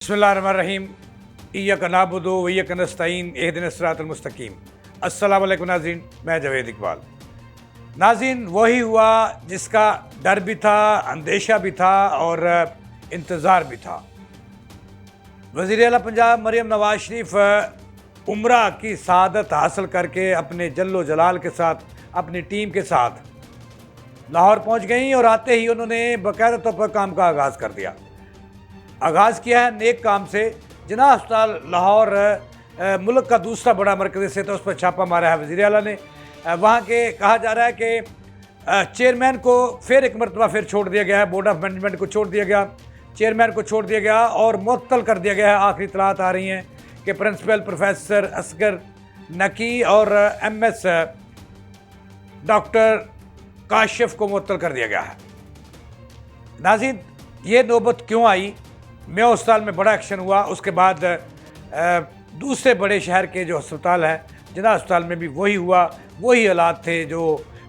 बिस्मिल्लाहिर्रहमानिर्रहीम इय्याका नअबुदु व इय्याका नस्तईन इहदिनस सिरातल मुस्तकीम। अस्सलामु अलैकुम नाज़रीन, मैं जवेद इकबाल। नाज़रीन, वही हुआ जिसका डर भी था, अंदेशा भी था और इंतज़ार भी था। वज़ीर आला पंजाब मरियम नवाज़ शरीफ उम्रा की सआदत हासिल करके अपने जल्लो जलाल के साथ, अपनी टीम के साथ लाहौर पहुँच गई और आते ही उन्होंने बाकायदा तौर पर काम का आगाज़ कर दिया। आगाज़ किया है नेक काम से। जिन्ना अस्पताल लाहौर मुल्क का दूसरा बड़ा मरकज़ से तो उस पर छापा मारा है वज़ीर आला ने। वहाँ के कहा जा रहा है कि चेयरमैन को फिर एक मरतबा फिर छोड़ दिया गया है, बोर्ड ऑफ मैनेजमेंट को छोड़ दिया गया, चेयरमैन को छोड़ दिया गया और मुअत्तल कर दिया गया है। आखिरी इतलात आ रही हैं कि प्रिंसिपल प्रोफेसर असगर नकी और MS डॉक्टर काशिफ को मुअत्तल कर दिया गया है। नाज़रीन, ये नौबत क्यों आई? मेयो अस्पताल में बड़ा एक्शन हुआ, उसके बाद दूसरे बड़े शहर के जो अस्पताल हैं, जिन्ना अस्पताल में भी वही हुआ, वही हालात थे जो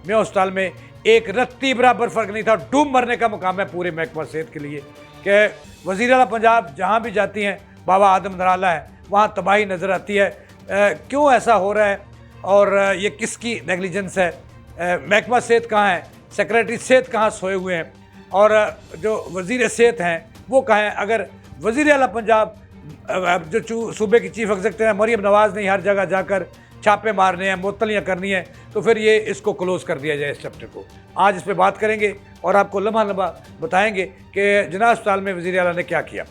मेयो अस्पताल में। एक रत्ती बराबर फ़र्क नहीं था। डूब मरने का मुकाम है पूरे महकमा सेहत के लिए कि वज़ीर आला पंजाब जहाँ भी जाती हैं, बाबा आदम नराला है, वहाँ तबाही नज़र आती है। क्यों ऐसा हो रहा है और ये किसकी नेगलिजेंस है? महकमा सेहत कहाँ है? सेक्रेटरी सेहत कहाँ सोए हुए हैं? और जो वज़ीर सेहत हैं वो कहाँ हैं? अगर वज़ीर आला पंजाब जो सूबे की चीफ़ एग्जीक्यूटिव है मरियम नवाज़ ने हर जगह जाकर छापे मारने हैं, मुअत्तलियाँ करनी है, तो फिर ये इसको क्लोज़ कर दिया जाए, इस चैप्टर को। आज इस पर बात करेंगे और आपको लम्हा लम्हा बताएंगे कि जिन्ना अस्पताल में वज़ीर आला ने क्या किया।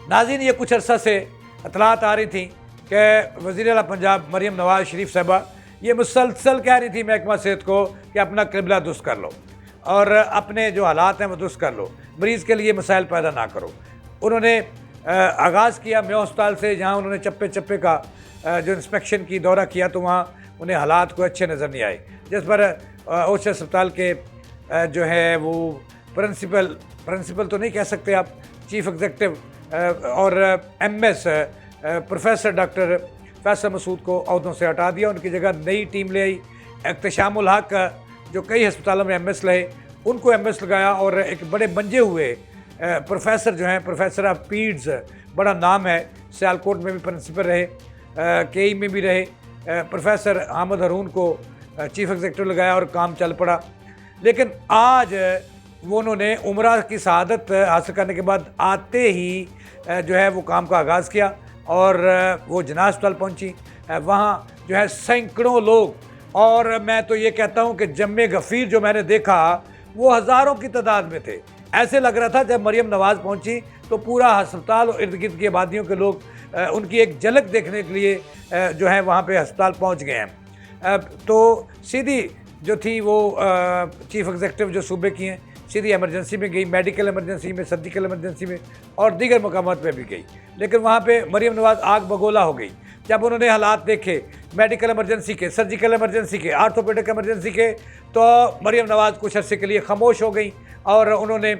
नाज़रीन, ये कुछ अर्सा से इतलात आ रही थी कि वज़ीर आला पंजाब मरियम नवाज़ शरीफ साहबा ये मुसलसल कह रही थी महकमा सेहत को कि अपना किबला दुरुस्त कर लो और अपने जो हालात हैं वो दुरुस्त कर लो, मरीज़ के लिए मसाइल पैदा ना करो। उन्होंने आगाज़ किया मेयो अस्पताल से, जहाँ उन्होंने चप्पे चप्पे का जो इंस्पेक्शन की दौरा किया तो वहाँ उन्हें हालात को अच्छे नज़र नहीं आए। जिस पर ओच अस्पताल के जो है वो प्रिंसिपल तो नहीं कह सकते आप, चीफ़ एग्जीक्यूटिव और MS professor doctor Faisal Masood को अहदों से हटा दिया। उनकी जगह नई टीम ले आई। एहतशामुल हक जो कई अस्पतालों में MS रहे, उनको MS लगाया और एक बड़े मंजे हुए प्रोफेसर जो हैं, प्रोफेसर ऑफ पीड्स, बड़ा नाम है, सियालकोट में भी प्रिंसिपल रहे, KE में भी रहे, प्रोफेसर अहमद हारून को चीफ़ एग्जीक्यूटिव लगाया और काम चल पड़ा। लेकिन आज वो उन्होंने उम्रा की शहादत हासिल करने के बाद आते ही जो है वो काम का आगाज़ किया और वो जिन्ना अस्पताल पहुँची। वहाँ जो है सैकड़ों लोग, और मैं तो ये कहता हूँ कि जम्मे गफ़ीर जो मैंने देखा वो हज़ारों की तादाद में थे। ऐसे लग रहा था जब मरियम नवाज़ पहुंची तो पूरा अस्पताल और इर्द गिर्द की आबादियों के लोग उनकी एक झलक देखने के लिए जो है वहाँ पे अस्पताल पहुंच गए हैं। तो सीधी जो थी वो चीफ़ एग्जीक्यूटिव जो सूबे की हैं, सीधी एमरजेंसी में गई, मेडिकल एमरजेंसी में, सर्जिकल एमरजेंसी में और दीगर मकामात पे भी गई। लेकिन वहाँ पे मरियम नवाज़ आग बगोला हो गई जब उन्होंने हालात देखे मेडिकल एमरजेंसी के, सर्जिकल एमरजेंसी के, आर्थोपेडिक एमरजेंसी के, तो मरियम नवाज़ कुछ अर्से के लिए खामोश हो गई और उन्होंने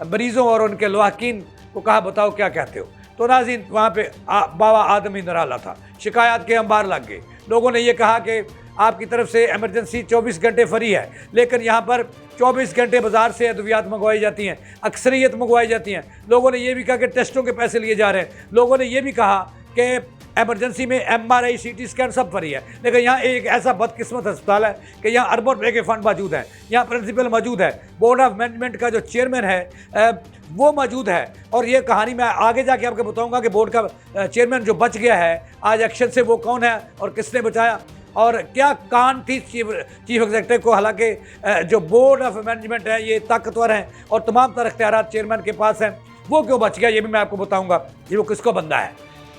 मरीज़ों और उनके लवाकिन को कहा, बताओ क्या कहते हो। तो नाज़रीन, वहाँ पे बाबा आदम ही नराला था। शिकायत के अंबार लग गए। लोगों ने ये कहा कि आपकी तरफ से एमरजेंसी 24 घंटे फ्री है, लेकिन यहाँ पर 24 घंटे बाज़ार से अद्वियात मंगवाई जाती हैं, अक्सरियत मंगवाई जाती हैं। लोगों ने यह भी कहा कि टेस्टों के पैसे लिए जा रहे हैं। लोगों ने यह भी कहा कि एमरजेंसी में MRI CT स्कैन सब फ्री है। लेकिन यहाँ एक ऐसा बदकिस्मत अस्पताल है कि यहाँ अरबों रुपये के फ़ंड मौजूद हैं, यहाँ प्रिंसिपल मौजूद है, बोर्ड ऑफ मैनेजमेंट का जो चेयरमैन है वो मौजूद है। और ये कहानी मैं आगे जाके आपको बताऊंगा कि बोर्ड का चेयरमैन जो बच गया है आज एक्शन से, वो कौन है और किसने बचाया और क्या कान थी चीफ एग्जीक्यूटिव को। हालांकि जो बोर्ड ऑफ मैनेजमेंट है ये ताकतवर हैं और तमाम तरह इख्तियारात चेयरमैन के पास हैं, वो क्यों बच गया ये भी मैं आपको बताऊँगा। ये वो किसको बंदा है,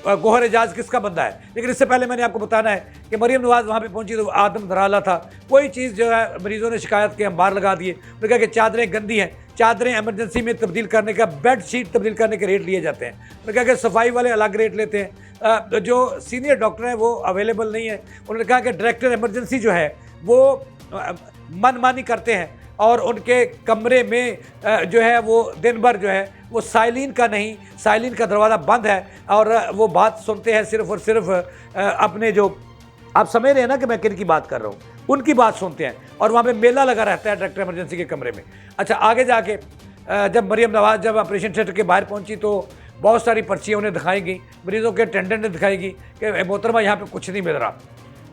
गोहर एजाज किसका बंदा है। लेकिन इससे पहले मैंने आपको बताना है कि मरियम नवाज़ वहाँ पे पहुंची तो आदम नराला था। कोई चीज़ जो है मरीज़ों ने शिकायत के अंबार लगा दिए। उन्होंने कहा कि चादरें गंदी हैं, चादरें एमरजेंसी में तब्दील करने का, बेड शीट तब्दील करने के रेट लिए जाते हैं। उन्होंने कहा कि सफाई वाले अलग रेट लेते हैं, जो सीनियर डॉक्टर हैं वो अवेलेबल नहीं है। उन्होंने कहा कि डायरेक्टर एमरजेंसी जो है वो मनमानी करते हैं और उनके कमरे में जो है वो दिन भर जो है वो साइलिन का नहीं, साइलिन का दरवाज़ा बंद है और वो बात सुनते हैं सिर्फ़ और सिर्फ अपने जो, आप समझ रहे हैं ना कि मैं किन की बात कर रहा हूँ, उनकी बात सुनते हैं। और वहाँ पे मेला लगा रहता है डायरेक्टर एमरजेंसी के कमरे में। अच्छा, आगे जाके जब मरियम नवाज़ जब ऑपरेशन थिएटर के बाहर पहुंची तो बहुत सारी पर्चियाँ उन्हें दिखाई गई, मरीज़ों के अटेंडेंट ने दिखाई गई कि मोहतरमा यहाँ पे कुछ नहीं मिल रहा,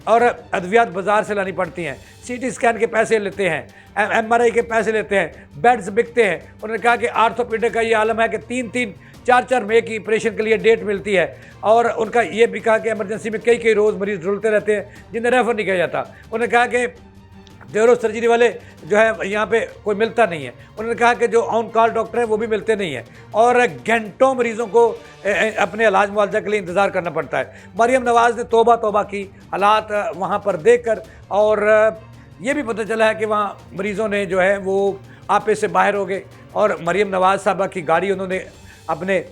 और अद्वियात बाज़ार से लानी पड़ती हैं, CT स्कैन के पैसे लेते हैं, MRI के पैसे लेते हैं, बेड्स बिकते हैं। उन्होंने कहा कि आर्थोपेडिक का ये आलम है कि 3-3 4-4 मई की ऑपरेशन के लिए डेट मिलती है, और उनका ये भी कहा कि इमरजेंसी में कई रोज़ मरीज़ ढूंढते रहते हैं जिन्हें रेफ़र नहीं किया जाता। उन्होंने कहा कि न्यूरो सर्जरी वाले जो है यहाँ पे कोई मिलता नहीं है। उन्होंने कहा कि जो ऑन कॉल डॉक्टर हैं वो भी मिलते नहीं हैं, और घंटों मरीज़ों को अपने इलाज मुआवजा के लिए इंतज़ार करना पड़ता है। मरीम नवाज़ ने तौबा तौबा की हालात वहाँ पर देखकर, और ये भी पता चला है कि वहाँ मरीज़ों ने जो है वो आपे से बाहर हो गए, और मरीम नवाज़ साहबा की गाड़ी उन्होंने अपने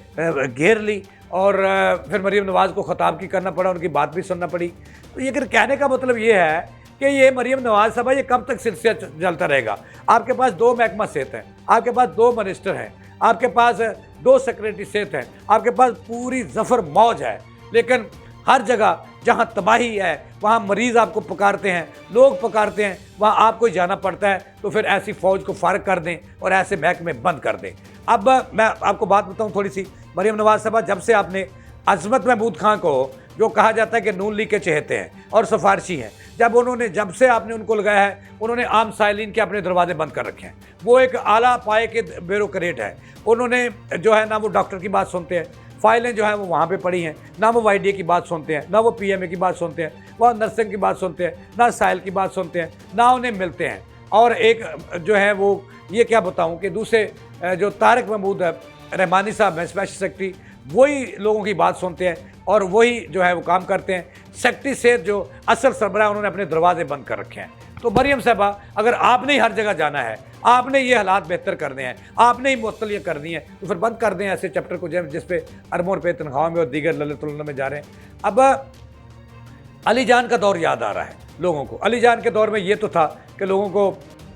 घेर ली, और फिर मरीम नवाज़ को ख़ताब की करना पड़ा, उनकी बात भी सुनना पड़ी। तो ये अगर कहने का मतलब ये है कि ये मरीम नवाज़ साहबा ये कब तक सिलसिला चलता रहेगा। आपके पास 2 महकमा सेहत हैं, आपके पास 2 मिनिस्टर हैं, आपके पास 2 सेक्रेटरी सेहत हैं, आपके पास पूरी जफर मौज है, लेकिन हर जगह जहाँ तबाही है वहाँ मरीज़ आपको पुकारते हैं, लोग पुकारते हैं, वहाँ आपको जाना पड़ता है। तो फिर ऐसी फ़ौज को फ़ारग कर दें और ऐसे महकमे बंद कर दें। अब मैं आपको बात बताऊँ थोड़ी सी, मरीम नवाज़ साहबा, जब से आपने अज़मत महमूद खान को, जो कहा जाता है कि नून लीग के चहेते हैं और सिफारशी हैं, जब से आपने उनको लगाया है, उन्होंने आम साइलिन के अपने दरवाजे बंद कर रखे हैं। वो एक आला पाए के ब्यूरोक्रेट है। उन्होंने जो है ना वो डॉक्टर की बात सुनते हैं, फाइलें जो हैं वो वहाँ पे पड़ी हैं, ना वो YDA की बात सुनते हैं, ना वो PMA की बात सुनते हैं, वह नर्सिंग की बात सुनते हैं, ना साइल की बात सुनते हैं, ना उन्हें मिलते हैं। और एक जो है वो ये क्या बताऊँ कि दूसरे जो तारिक महमूद रहमानी साहब हैं स्पेशल सेक्रेटरी, वही लोगों की बात सुनते हैं और वही जो है वो काम करते हैं। सेक्रेटरी सेहत जो असल सरबराह, उन्होंने अपने दरवाजे बंद कर रखे हैं। तो मरीम साहबा, अगर आपने ही हर जगह जाना है, आपने ये हालात बेहतर करने हैं, आपने ही मुअत्तल ये करनी है, तो फिर बंद कर दें ऐसे चैप्टर को जिस पे अरबों रुपये तनख्वाह में और दीगर लल्लतुल्लाह में जा रहे हैं। अब अली जान का दौर याद आ रहा है लोगों को। अली जान के दौर में ये तो था कि लोगों को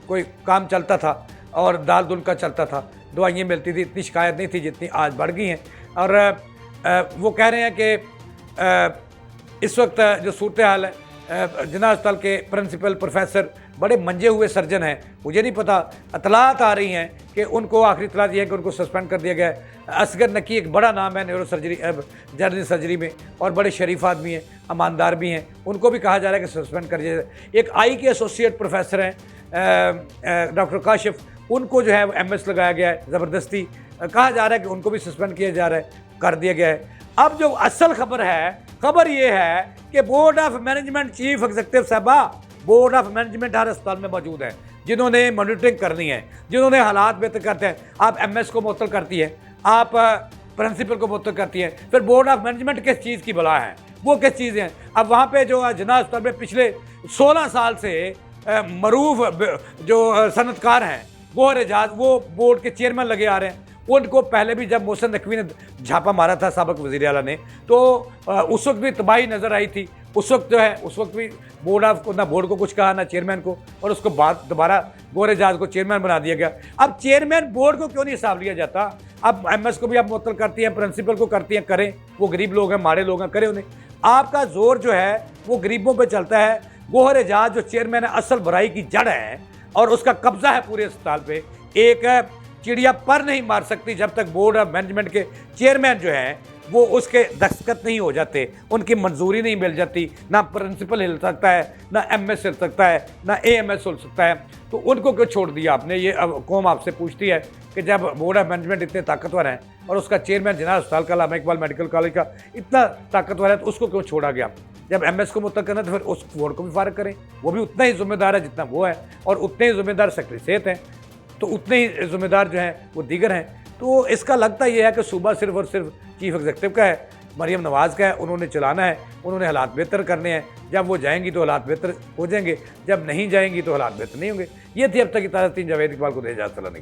कोई काम चलता था और दाल दुल का चलता था, दवाइयाँ मिलती थी, इतनी शिकायत नहीं थी जितनी आज बढ़ गई हैं। और वो कह रहे हैं कि इस वक्त जो सूरत हाल है, जिन्ना अस्पताल के प्रिंसिपल प्रोफेसर बड़े मंजे हुए सर्जन हैं, मुझे नहीं पता, इतलात आ रही हैं कि उनको, आखिरी इतलात ये है कि उनको सस्पेंड कर दिया गया है। असगर नकी एक बड़ा नाम है न्यूरो सर्जरी जनरल सर्जरी में, और बड़े शरीफ आदमी हैं, ईमानदार भी हैं, उनको भी कहा जा रहा है कि सस्पेंड कर दिया जाए। एक आई के एसोसिएट प्रोफेसर हैं डॉक्टर काशिफ, उनको जो है वो MS लगाया गया है ज़बरदस्ती, कहा जा रहा है कि उनको भी सस्पेंड किया जा रहा है, कर दिया गया है। अब जो असल खबर है, खबर ये है कि board of management chief executive साहबा, बोर्ड ऑफ मैनेजमेंट हर अस्पताल में मौजूद है, जिन्होंने मॉनिटरिंग करनी है, जिन्होंने हालात बेहतर करते हैं। आप MS को मुअत्तल करती है, आप प्रिंसिपल को मुअत्तल करती है, फिर बोर्ड ऑफ मैनेजमेंट किस चीज़ की बला है, वो किस चीज़ हैं। अब वहाँ पे जो जिन्ना अस्पताल में पिछले 16 साल से मरूफ जो सनतकार हैं, गोहर एजाज, वो बोर्ड के चेयरमैन लगे आ रहे हैं। उनको पहले भी जब मोहसिन नकवी ने झापा मारा था साबिक वज़ीर आला ने, तो उस वक्त भी तबाही नज़र आई थी। उस वक्त जो है, उस वक्त भी बोर्ड को कुछ कहा, ना चेयरमैन को, और उसको बाद दोबारा गोहर एजाज को चेयरमैन बना दिया गया। अब चेयरमैन बोर्ड को क्यों नहीं हिसाब लिया जाता? अब MS को भी आप मुअत्तल करती हैं, प्रिंसिपल को करती हैं, करें, वो गरीब लोग हैं, माड़े लोग हैं, करें उन्हें। आपका जोर जो है वो गरीबों पर चलता है। गोहर एजाज जो चेयरमैन है, असल बुराई की जड़ है, और उसका कब्जा है पूरे अस्पताल पे। एक चिड़िया पर नहीं मार सकती जब तक बोर्ड ऑफ मैनेजमेंट के चेयरमैन जो हैं वो उसके दस्तखत नहीं हो जाते, उनकी मंजूरी नहीं मिल जाती। ना प्रिंसिपल हिल सकता है, ना MS हिल सकता है, ना AMS हिल सकता है। तो उनको क्यों छोड़ दिया आपने? ये अब कौम आपसे पूछती है कि जब बोर्ड ऑफ मैनेजमेंट इतने ताकतवर हैं और उसका चेयरमैन जिन्ना अस्पताल का, अल्लामा इकबाल मेडिकल कॉलेज का, इतना ताकतवर है, तो उसको क्यों छोड़ा गया? जब MS को मुअत्तल करना तो फिर उस बोर्ड को भी फारिग करें, वो भी उतना ही जिम्मेदार है जितना वो है, और उतने ही जिम्मेदार सेक्रेटरी सेहत हैं, तो उतने ही जिम्मेदार जो हैं वो दीगर हैं। तो इसका लगता यह है कि सूबा सिर्फ और सिर्फ चीफ एग्जीक्यूटिव का है, मरीम नवाज़ का है, उन्होंने चलाना है, उन्होंने हालात बेहतर करने हैं। जब वो जाएंगी तो हालात बेहतर हो जाएंगे, जब नहीं जाएंगी तो हालात बेहतर नहीं होंगे। ये थी अब तक की ताज़ा 3 जावेद इकबाल को दे इजाज़त के बाद।